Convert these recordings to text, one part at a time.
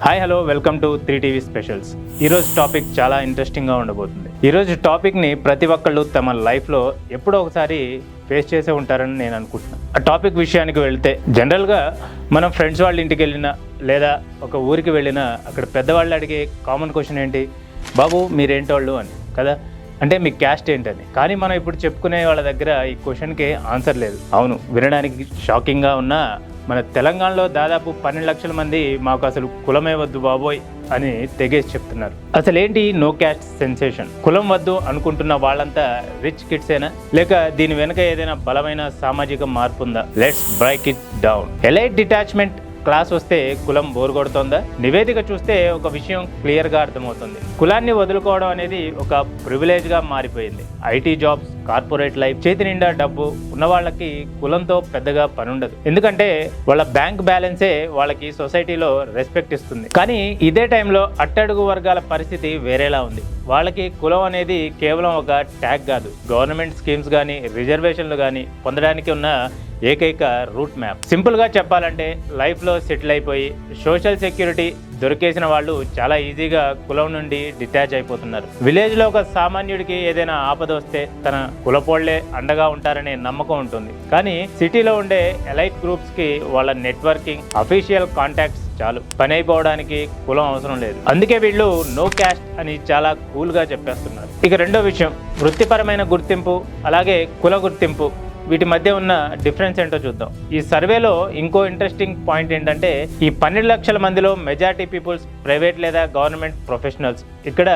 Hi hello welcome to 3TV specials. ఈరోజు topic చాలా ఇంట్రెస్టింగ్గా ఉండబోతుంది. ఈరోజు టాపిక్ని ప్రతి ఒక్కళ్ళు తమ లైఫ్లో ఎప్పుడో ఒకసారి ఫేస్ చేసే ఉంటారని నేను అనుకుంటున్నాను. ఆ టాపిక్ విషయానికి వెళ్తే జనరల్గా మనం ఫ్రెండ్స్ వాళ్ళ ఇంటికి వెళ్ళినా లేదా ఒక ఊరికి వెళ్ళినా అక్కడ పెద్దవాళ్ళు అడిగే కామన్ క్వశ్చన్ ఏంటి, బాబు మీరేంటోళ్ళు అని కదా, అంటే మీ క్యాస్ట్ ఏంటని. కానీ మనం ఇప్పుడు చెప్పుకునే వాళ్ళ దగ్గర ఈ క్వశ్చన్కి ఆన్సర్ లేదు. అవును, వినడానికి షాకింగ్గా ఉన్నా మన తెలంగాణలో దాదాపు 12 లక్షల మంది మాకు అసలు కులమే వద్దు బాబోయ్ అని తెగేసి చెప్తున్నారు. అసలు ఏంటి నో క్యాస్ట్ సెన్సేషన్? కులం వద్దు అనుకుంటున్న వాళ్ళంతా రిచ్ కిడ్సేనా, లేక దీని వెనుక ఏదైనా బలమైన సామాజిక మార్పు ఉందా? Let's break it down. Elite detachment class వస్తే కులం బోర్ కొడుతోందా? నివేదిక చూస్తే ఒక విషయం క్లియర్గా అర్థమవుతుంది. కులాన్ని వదులుకోవడం అనేది ఒక ప్రివిలేజ్గా మారిపోయింది. ఐటీ జాబ్స్, కార్పొరేట్ లైఫ్, చేతి నిండా డబ్బు ఉన్న వాళ్ళకి కులంతో పెద్దగా పని ఉండదు. ఎందుకంటే వాళ్ళ బ్యాంక్ బ్యాలెన్సే వాళ్ళకి సొసైటీలో రెస్పెక్ట్ ఇస్తుంది. కానీ ఇదే టైంలో అట్టడుగు వర్గాల పరిస్థితి వేరేలా ఉంది. వాళ్ళకి కులం అనేది కేవలం ఒక ట్యాగ్ కాదు, గవర్నమెంట్ స్కీమ్స్ కానీ రిజర్వేషన్లు కానీ పొందడానికి ఉన్న ఏకైక రూట్ మ్యాప్. సింపుల్గా చెప్పాలంటే లైఫ్లో సెటిల్ అయిపోయి సోషల్ సెక్యూరిటీ దొరికేసిన వాళ్ళు చాలా ఈజీగా కులం నుండి డిటాచ్ అయిపోతున్నారు. విలేజ్లో ఒక సామాన్యుడికి ఏదైనా ఆపద వస్తే తన కులపోళ్లే అండగా ఉంటారనే నమ్మకం ఉంటుంది. కానీ సిటీలో ఉండే ఎలైట్ గ్రూప్స్కి వాళ్ళ నెట్వర్కింగ్, అఫీషియల్ కాంటాక్ట్స్ చాలు. పని అయిపోవడానికి కులం అవసరం లేదు. అందుకే వీళ్ళు నో క్యాస్ట్ అని చాలా కూల్గా చెప్పేస్తున్నారు. ఇక రెండో విషయం, వృత్తిపరమైన గుర్తింపు అలాగే కుల గుర్తింపు, వీటి మధ్య ఉన్న డిఫరెన్స్ ఏంటో చూద్దాం. ఈ సర్వేలో ఇంకో ఇంట్రెస్టింగ్ పాయింట్ ఏంటంటే ఈ 12 లక్షల మందిలో మెజారిటీ పీపుల్స్ ప్రైవేట్ లేదా గవర్నమెంట్ ప్రొఫెషనల్స్. ఇక్కడ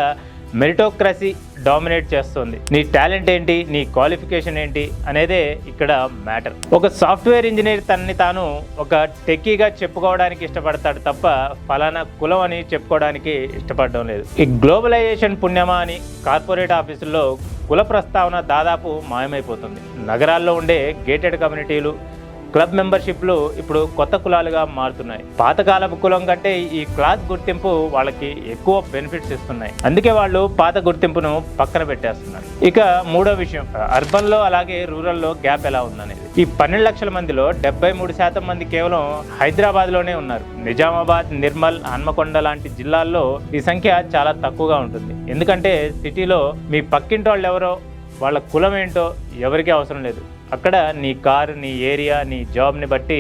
మెరిటోక్రసీ డామినేట్ చేస్తుంది. నీ టాలెంట్ ఏంటి, నీ క్వాలిఫికేషన్ ఏంటి అనేదే ఇక్కడ మ్యాటర్. ఒక సాఫ్ట్వేర్ ఇంజనీర్ తనని తాను ఒక టెక్కీగా చెప్పుకోవడానికి ఇష్టపడతాడు తప్ప ఫలానా కులం అని చెప్పుకోవడానికి ఇష్టపడడం లేదు. ఈ గ్లోబలైజేషన్ పుణ్యమా అని కార్పొరేట్ ఆఫీసుల్లో కుల ప్రస్తావన దాదాపు మాయమైపోతుంది. నగరాల్లో ఉండే గేటెడ్ కమ్యూనిటీలు, క్లబ్ మెంబర్షిప్లు ఇప్పుడు కొత్త కులాలుగా మారుతున్నాయి. పాతకాలపు కులం కంటే ఈ క్లాస్ గుర్తింపు వాళ్ళకి ఎక్కువ బెనిఫిట్స్ ఇస్తున్నాయి. అందుకే వాళ్ళు పాత గుర్తింపును పక్కన పెట్టేస్తున్నారు. ఇక మూడో విషయం, అర్బన్లో అలాగే రూరల్లో గ్యాప్ ఎలా ఉందనేది. ఈ 12 లక్షల మందిలో 73% మంది కేవలం హైదరాబాద్లోనే ఉన్నారు. నిజామాబాద్, నిర్మల్, హన్మకొండ లాంటి జిల్లాల్లో ఈ సంఖ్య చాలా తక్కువగా ఉంటుంది. ఎందుకంటే సిటీలో మీ పక్కింటి వాళ్ళు ఎవరో, వాళ్ళ కులం ఏంటో ఎవరికీ అవసరం లేదు. అక్కడ నీ కారు, నీ ఏరియా, నీ జాబ్ని బట్టి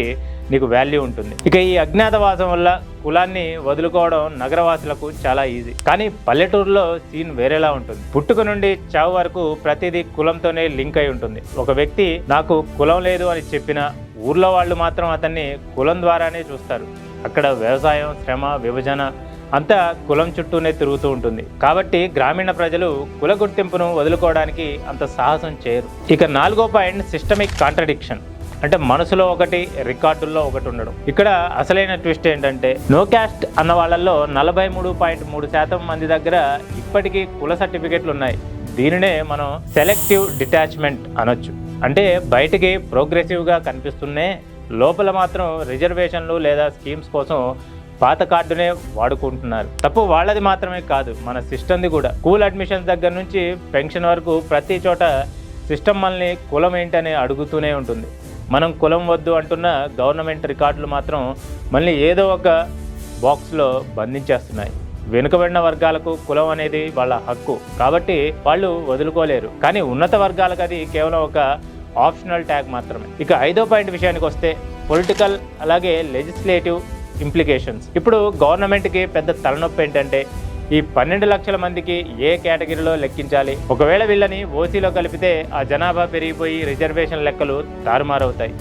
నీకు వాల్యూ ఉంటుంది. ఇక ఈ అజ్ఞాతవాసం వల్ల కులాన్ని వదులుకోవడం నగరవాసులకు చాలా ఈజీ. కానీ పల్లెటూరులో సీన్ వేరేలా ఉంటుంది. పుట్టుక నుండి చావు వరకు ప్రతిదీ కులంతోనే లింక్ అయి ఉంటుంది. ఒక వ్యక్తి నాకు కులం లేదు అని చెప్పినా ఊర్లో వాళ్ళు మాత్రం అతన్ని కులం ద్వారానే చూస్తారు. అక్కడ వ్యవసాయం, శ్రమ, విభజన అంతా కులం చుట్టూనే తిరుగుతూ ఉంటుంది. కాబట్టి గ్రామీణ ప్రజలు కుల గుర్తింపును వదులుకోవడానికి అంత సాహసం చేయరు. ఇక నాలుగో పాయింట్, సిస్టమిక్ కాంట్రడిక్షన్. అంటే మనసులో ఒకటి, రికార్డుల్లో ఒకటి ఉండడం. ఇక్కడ అసలైన ట్విస్ట్ ఏంటంటే నో క్యాస్ట్ అన్న వాళ్ళల్లో 43.3% మంది దగ్గర ఇప్పటికీ కుల సర్టిఫికెట్లు ఉన్నాయి. దీనినే మనం సెలెక్టివ్ డిటాచ్మెంట్ అనొచ్చు. అంటే బయటికి ప్రోగ్రెసివ్గా కనిపిస్తూనే లోపల మాత్రం రిజర్వేషన్లు లేదా స్కీమ్స్ కోసం పాత కార్డునే వాడుకుంటున్నారు. తప్పు వాళ్ళది మాత్రమే కాదు, మన సిస్టమ్ది కూడా. స్కూల్ అడ్మిషన్స్ దగ్గర నుంచి పెన్షన్ వరకు ప్రతి చోట సిస్టమ్ మనల్ని కులం ఏంటని అడుగుతూనే ఉంటుంది. మనం కులం వద్దు అంటున్న గవర్నమెంట్ రికార్డులు మాత్రం మళ్ళీ ఏదో ఒక బాక్స్లో బంధించేస్తున్నాయి. వెనుకబడిన వర్గాలకు కులం అనేది వాళ్ళ హక్కు కాబట్టి వాళ్ళు వదులుకోలేరు. కానీ ఉన్నత వర్గాలకు అది కేవలం ఒక ఆప్షనల్ ట్యాగ్ మాత్రమే. ఇక ఐదో పాయింట్ విషయానికి వస్తే, పొలిటికల్ అలాగే లెజిస్లేటివ్ ఇంప్లికేషన్స్. ఇప్పుడు గవర్నమెంట్కి పెద్ద తలనొప్పి ఏంటంటే ఈ 12 లక్షల మందికి ఏ కేటగిరీలో లెక్కించాలి. ఒకవేళ వీళ్ళని ఓసీలో కలిపితే ఆ జనాభా పెరిగిపోయి రిజర్వేషన్ లెక్కలు తారుమారవుతాయి.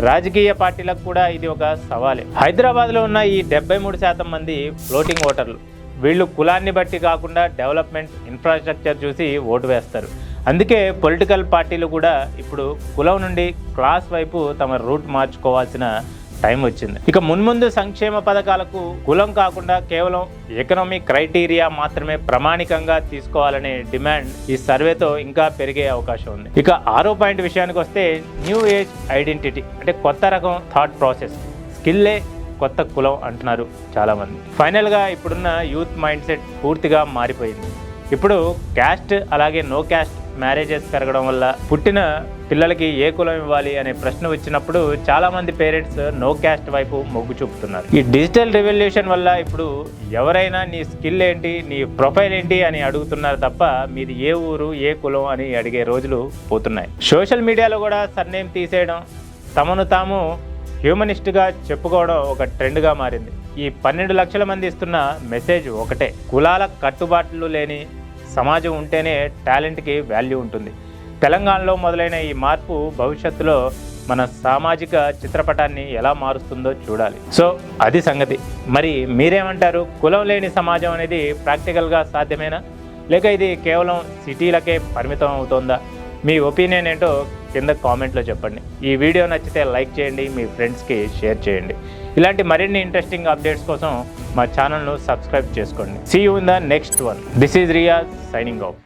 రాజకీయ పార్టీలకు కూడా ఇది ఒక సవాలే. హైదరాబాద్లో ఉన్న ఈ 73% మంది ఫ్లోటింగ్ ఓటర్లు. వీళ్ళు కులాన్ని బట్టి కాకుండా డెవలప్మెంట్, ఇన్ఫ్రాస్ట్రక్చర్ చూసి ఓటు వేస్తారు. అందుకే పొలిటికల్ పార్టీలు కూడా ఇప్పుడు కులం నుండి క్లాస్ వైపు తమ రూట్ మార్చుకోవాల్సిన టైం వచ్చింది. ఇక మున్ముందు సంక్షేమ పథకాలకు కులం కాకుండా కేవలం ఎకనామిక్ క్రైటీరియా మాత్రమే ప్రామాణికంగా తీసుకోవాలనే డిమాండ్ ఈ సర్వేతో ఇంకా పెరిగే అవకాశం ఉంది. ఇక ఆరో పాయింట్ విషయానికి వస్తే, న్యూ ఏజ్ ఐడెంటిటీ. అంటే కొత్త రకం థాట్ ప్రాసెస్. స్కిల్లే కొత్త కులం అంటున్నారు చాలామంది. ఫైనల్గా ఇప్పుడున్న యూత్ మైండ్ సెట్ పూర్తిగా మారిపోయింది. ఇప్పుడు క్యాస్ట్ అలాగే నో క్యాస్ట్ మ్యారేజెస్ పెరగడం వల్ల పుట్టిన పిల్లలకి ఏ కులం ఇవ్వాలి అనే ప్రశ్న వచ్చినప్పుడు చాలామంది పేరెంట్స్ నో క్యాస్ట్ వైపు మొగ్గు చూపుతున్నారు. ఈ డిజిటల్ రెవల్యూషన్ వల్ల ఇప్పుడు ఎవరైనా నీ స్కిల్ ఏంటి, నీ ప్రొఫైల్ ఏంటి అని అడుగుతున్నారు తప్ప మీది ఏ ఊరు, ఏ కులం అని అడిగే రోజులు పోతున్నాయి. సోషల్ మీడియాలో కూడా సర్నేమ్ తీసేయడం, తమను తాము హ్యూమనిస్ట్గా చెప్పుకోవడం ఒక ట్రెండ్గా మారింది. ఈ 12 లక్షల మంది ఇస్తున్న మెసేజ్ ఒకటే: కులాల కట్టుబాట్లు లేని సమాజం ఉంటేనే టాలెంట్కి వాల్యూ ఉంటుంది. తెలంగాణలో మొదలైన ఈ మార్పు భవిష్యత్తులో మన సామాజిక చిత్రపటాన్ని ఎలా మారుస్తుందో చూడాలి. సో అది సంగతి. మరి మీరేమంటారు? కులం లేని సమాజం అనేది ప్రాక్టికల్గా సాధ్యమేనా, లేక ఇది కేవలం సిటీలకే పరిమితం అవుతుందా? మీ ఒపీనియన్ ఏంటో కింద కామెంట్లో చెప్పండి. ఈ వీడియో నచ్చితే లైక్ చేయండి, మీ ఫ్రెండ్స్కి షేర్ చేయండి. ఇలాంటి మరిన్ని ఇంట్రెస్టింగ్ అప్డేట్స్ కోసం మా ఛానల్ను సబ్స్క్రైబ్ చేసుకోండి. See you in the next one. This is Riyaz signing of.